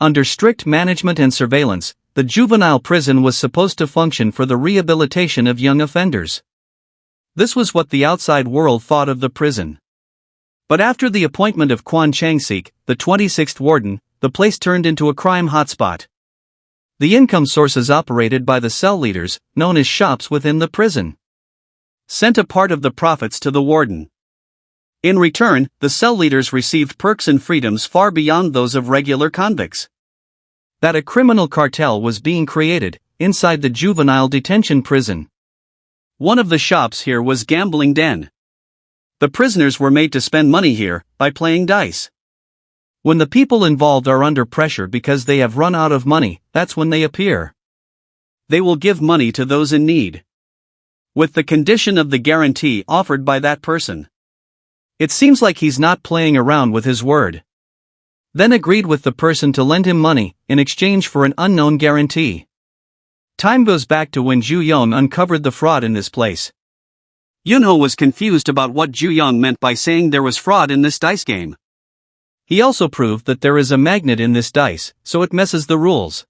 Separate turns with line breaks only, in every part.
Under strict management and surveillance, the juvenile prison was supposed to function for the rehabilitation of young offenders. This was what the outside world thought of the prison. But after the appointment of Kwon Chang-sik, the 26th warden, the place turned into a crime hotspot. The income sources operated by the cell leaders, known as shops within the prison, sent a part of the profits to the warden. In return, the cell leaders received perks and freedoms far beyond those of regular convicts. That a criminal cartel was being created inside the juvenile detention prison. One of the shops here was gambling den. The prisoners were made to spend money here by playing dice. When the people involved are under pressure because they have run out of money, that's when they appear. They will give money to those in need, with the condition of the guarantee offered by that person. It seems like he's not playing around with his word. Then agreed with the person to lend him money in exchange for an unknown guarantee. Time goes back to when Ju Young uncovered the fraud in this place. Yunho was confused about what Ju Young meant by saying there was fraud in this dice game. He also proved that there is a magnet in this dice, so it messes the rules.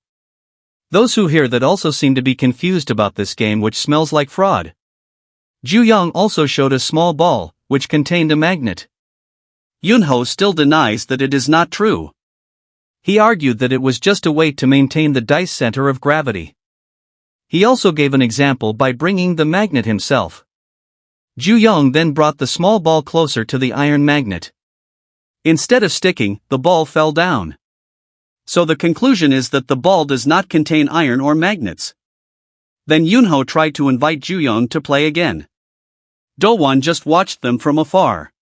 Those who hear that also seem to be confused about this game, which smells like fraud. Ju Young also showed a small ball, which contained a magnet. Yunho still denies that it is not true. He argued that it was just a way to maintain the dice center of gravity. He also gave an example by bringing the magnet himself. Ju Young then brought the small ball closer to the iron magnet. Instead of sticking, the ball fell down. So the conclusion is that the ball does not contain iron or magnets. Then Yunho tried to invite Ju Young to play again. Do-won just watched them from afar.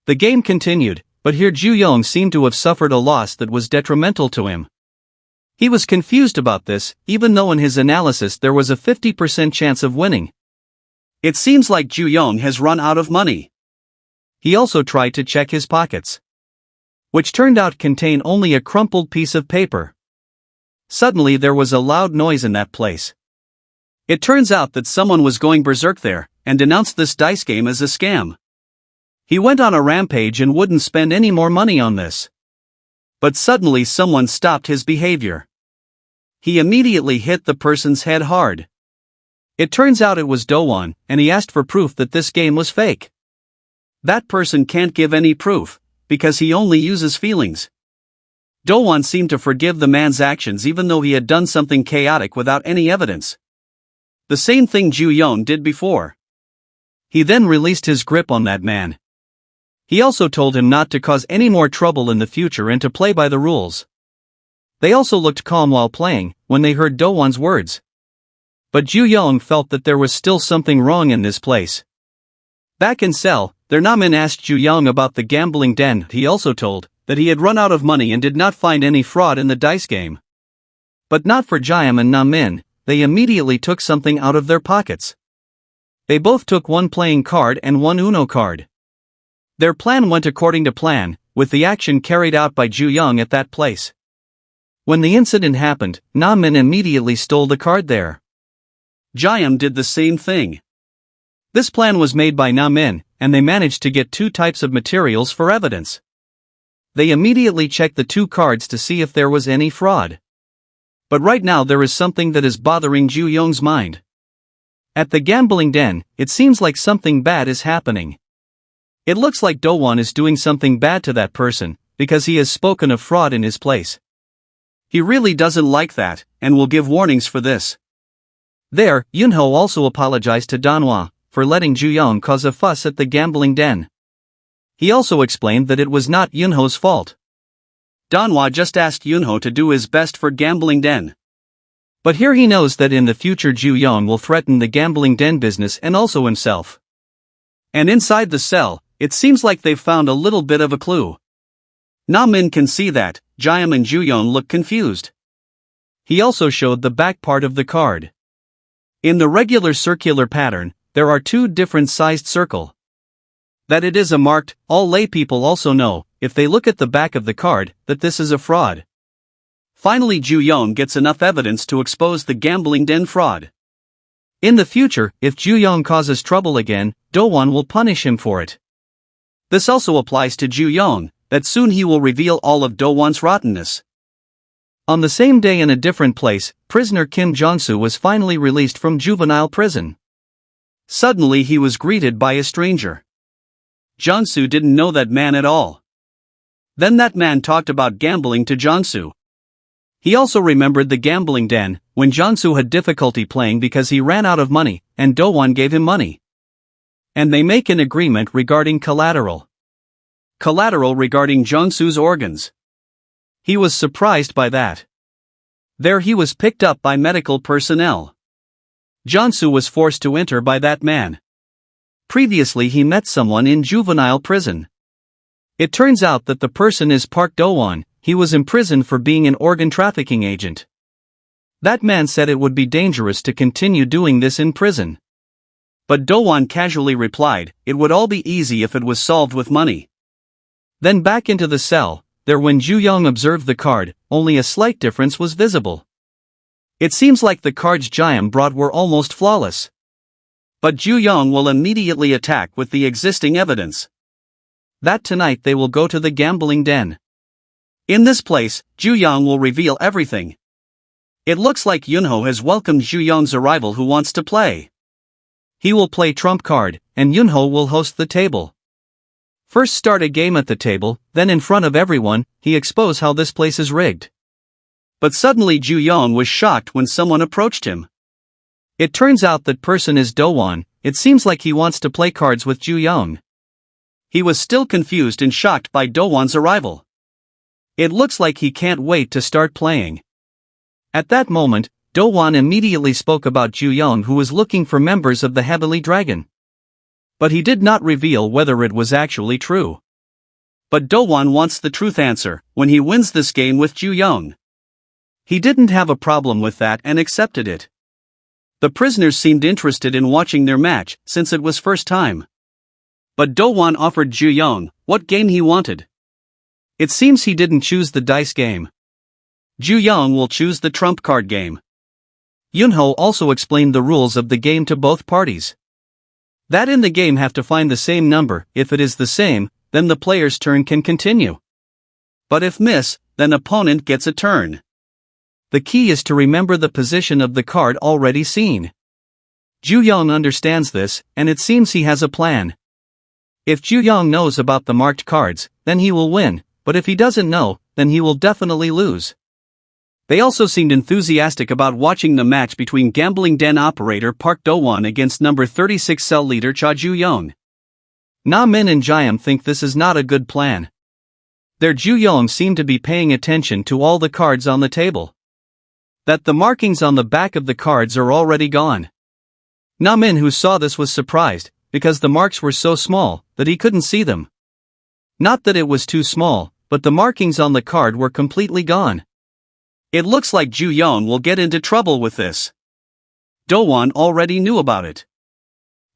The game continued, but here Ju Young seemed to have suffered a loss that was detrimental to him. He was confused about this, even though in his analysis there was a 50% chance of winning. It seems like Ju Young has run out of money. He also tried to check his pockets, which turned out contain only a crumpled piece of paper. Suddenly there was a loud noise in that place. It turns out that someone was going berserk there, and denounced this dice game as a scam. He went on a rampage and wouldn't spend any more money on this. But suddenly someone stopped his behavior. He immediately hit the person's head hard. It turns out it was Do-won, and he asked for proof that this game was fake. That person can't give any proof, because he only uses feelings. Do-won seemed to forgive the man's actions even though he had done something chaotic without any evidence. The same thing Ju Young did before. He then released his grip on that man. He also told him not to cause any more trouble in the future and to play by the rules. They also looked calm while playing, when they heard Do-won's words. But Ju Young felt that there was still something wrong in this place. Back in cell, their Namin asked Ju Young about the gambling den. He also told that he had run out of money and did not find any fraud in the dice game. But not for Jaeam and Namin, they immediately took something out of their pockets. They both took one playing card and one Uno card. Their plan went according to plan, with the action carried out by Ju Young at that place. When the incident happened, Namin immediately stole the card there. Jaeam did the same thing. This plan was made by Namin, and they managed to get two types of materials for evidence. They immediately checked the two cards to see if there was any fraud. But right now there is something that is bothering Ju Young's mind. At the gambling den, it seems like something bad is happening. It looks like Do-won is doing something bad to that person, because he has spoken of fraud in his place. He really doesn't like that, and will give warnings for this. There, Yunho also apologized to Danhwa for letting Ju Young cause a fuss at the gambling den. He also explained that it was not Yunho's fault. Danhwa just asked Yunho to do his best for gambling den. But here he knows that in the future Ju Young will threaten the gambling den business and also himself. And inside the cell, it seems like they've found a little bit of a clue. Namin can see that. Jaeam and Ju Young look confused. He also showed the back part of the card. In the regular circular pattern, there are two different sized circle. That it is a marked, all lay people also know, if they look at the back of the card, that this is a fraud. Finally Ju Young gets enough evidence to expose the gambling den fraud. In the future, if Ju Young causes trouble again, Do-won will punish him for it. This also applies to Ju Young, that soon he will reveal all of Do-won's rottenness. On the same day in a different place, prisoner Kim Jong-soo was finally released from juvenile prison. Suddenly he was greeted by a stranger. Jong-soo didn't know that man at all. Then that man talked about gambling to Jong-soo. He also remembered the gambling den, when Jong-soo had difficulty playing because he ran out of money, and Do-won gave him money. And they make an agreement regarding collateral. Collateral regarding Jong-soo's organs. He was surprised by that. There he was picked up by medical personnel. Jong-soo was forced to enter by that man. Previously he met someone in juvenile prison. It turns out that the person is Park Do-won. He was imprisoned for being an organ trafficking agent. That man said it would be dangerous to continue doing this in prison. But Do-won casually replied, it would all be easy if it was solved with money. Then back into the cell, there when Ju-young observed the card, only a slight difference was visible. It seems like the cards Ji-young brought were almost flawless. But Ju-young will immediately attack with the existing evidence. That tonight they will go to the gambling den. In this place, Ju-young will reveal everything. It looks like Yunho has welcomed Ju-young's arrival who wants to play. He will play trump card, and Yunho will host the table. First start a game at the table, then in front of everyone, he expose how this place is rigged. But suddenly Ju-young was shocked when someone approached him. It turns out that person is Do-won. It seems like he wants to play cards with Ju-young. He was still confused and shocked by Do-won's arrival. It looks like he can't wait to start playing. At that moment, Do-won immediately spoke about Ju-young who was looking for members of the Heavenly Dragon. But he did not reveal whether it was actually true. But Do-won wants the truth answer when he wins this game with Ju-young. He didn't have a problem with that and accepted it. The prisoners seemed interested in watching their match since it was first time. But Do-won offered Ju-young what game he wanted. It seems he didn't choose the dice game. Ju-young will choose the trump card game. Yunho also explained the rules of the game to both parties. That in the game have to find the same number. If it is the same, then the player's turn can continue. But if miss, then opponent gets a turn. The key is to remember the position of the card already seen. Ju-young understands this, and it seems he has a plan. If Ju-young knows about the marked cards, then he will win, but if he doesn't know, then he will definitely lose. They also seemed enthusiastic about watching the match between gambling den operator Park Do-won against number 36 cell leader Cha Ju-young. Na-min and Ji-young think this is not a good plan. Their Ju-young seem to be paying attention to all the cards on the table. That the markings on the back of the cards are already gone. Na-min who saw this was surprised, because the marks were so small, that he couldn't see them. Not that it was too small, but the markings on the card were completely gone. It looks like Ju-young will get into trouble with this. Do-won already knew about it.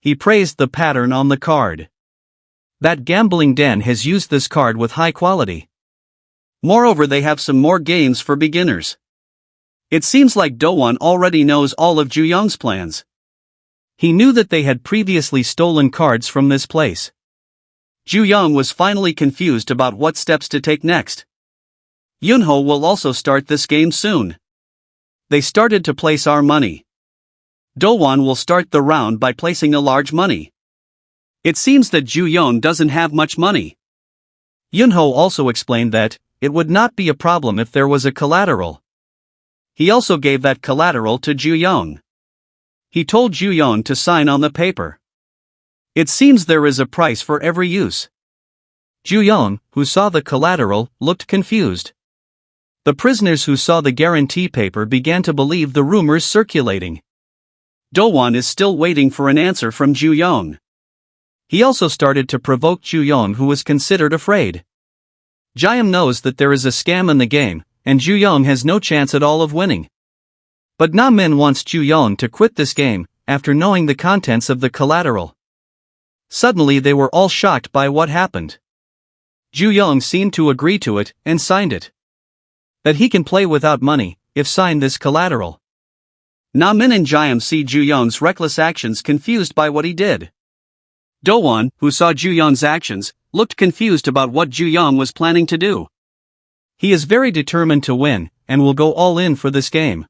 He praised the pattern on the card. That gambling den has used this card with high quality. Moreover, they have some more games for beginners. It seems like Do-won already knows all of Ju-young's plans. He knew that they had previously stolen cards from this place. Ju-young was finally confused about what steps to take next. Yunho will also start this game soon. They started to place our money. Do-won will start the round by placing a large money. It seems that Ju-young doesn't have much money. Yunho also explained that it would not be a problem if there was a collateral. He also gave that collateral to Ju-young. He told Ju-young to sign on the paper. It seems there is a price for every use. Ju-young, who saw the collateral, looked confused. The prisoners who saw the guarantee paper began to believe the rumors circulating. Do-won is still waiting for an answer from Ju-young. He also started to provoke Ju-young, who was considered afraid. Ji-young knows that there is a scam in the game, and Ju-young has no chance at all of winning. But Na-min wants Ju-young to quit this game, after knowing the contents of the collateral. Suddenly they were all shocked by what happened. Ju-young seemed to agree to it, and signed it. That he can play without money, if signed this collateral. Na-min and Ji-young see Ju-young's reckless actions confused by what he did. Do-won, who saw Ju-young's actions, looked confused about what Ju-young was planning to do. He is very determined to win, and will go all in for this game.